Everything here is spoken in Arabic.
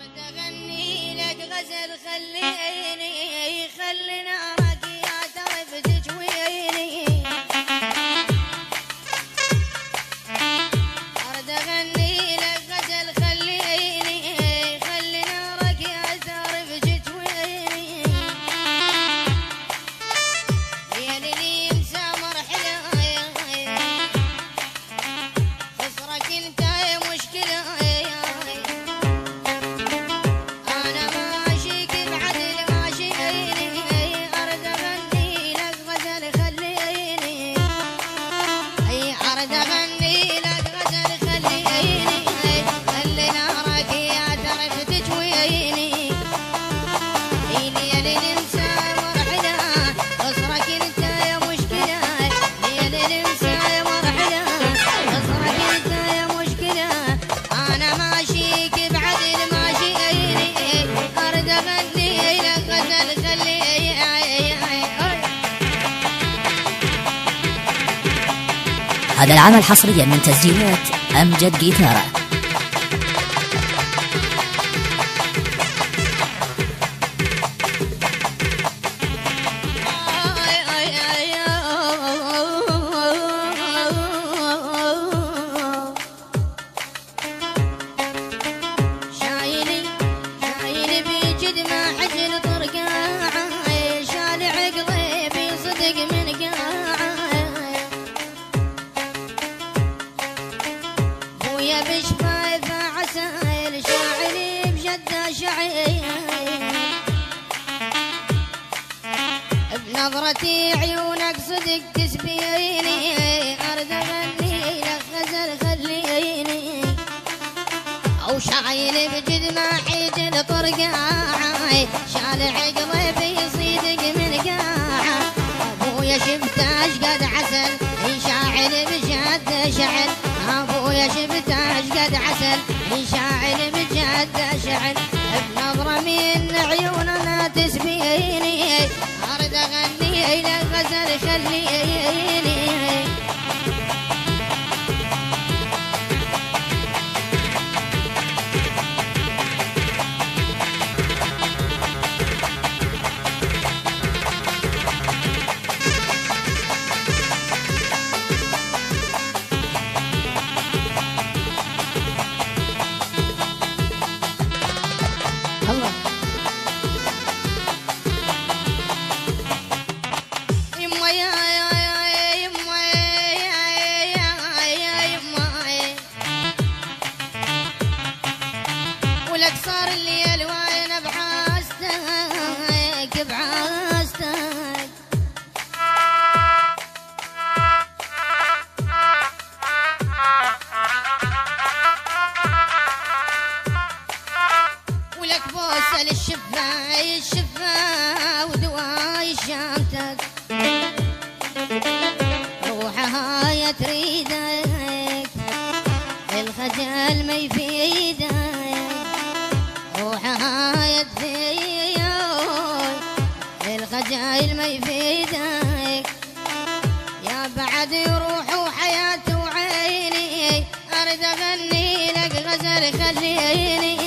أرد أغني لك غزل خليني خلينا راقي أعترف تجويني أرد أغني لك غزل خليني خلينا راقي أعترف تجويني يا ليلي يمسى مرحلة خسرك انت يا مشكلة هذا العمل حصريا من تسجيلات أمجد جيتارة. بنظرتي عيونك صدق تسبيني أرد أغني لك غزل خليني أو شايل بجد ما حيد الطرقاع شال عقلي بيصيدق من قاع أبويا شفته اشقد عسل يشاعل بجد شعل أبويا شفته اشقد عسل يشاعل بجد شعل بنظرة من عيوننا تسبيني أرد أغني لك غزل خليني ولك صار الليل وانا بحاستك بحاستك ولك بوسه للشفا الشفا ودواي شامتك روحها يا تريدك الخجل ما يفيدك روحها يدفي الخجايل ما يفيدك يا بعد روح وحياة وعيني أرد أغني لك غزل خليني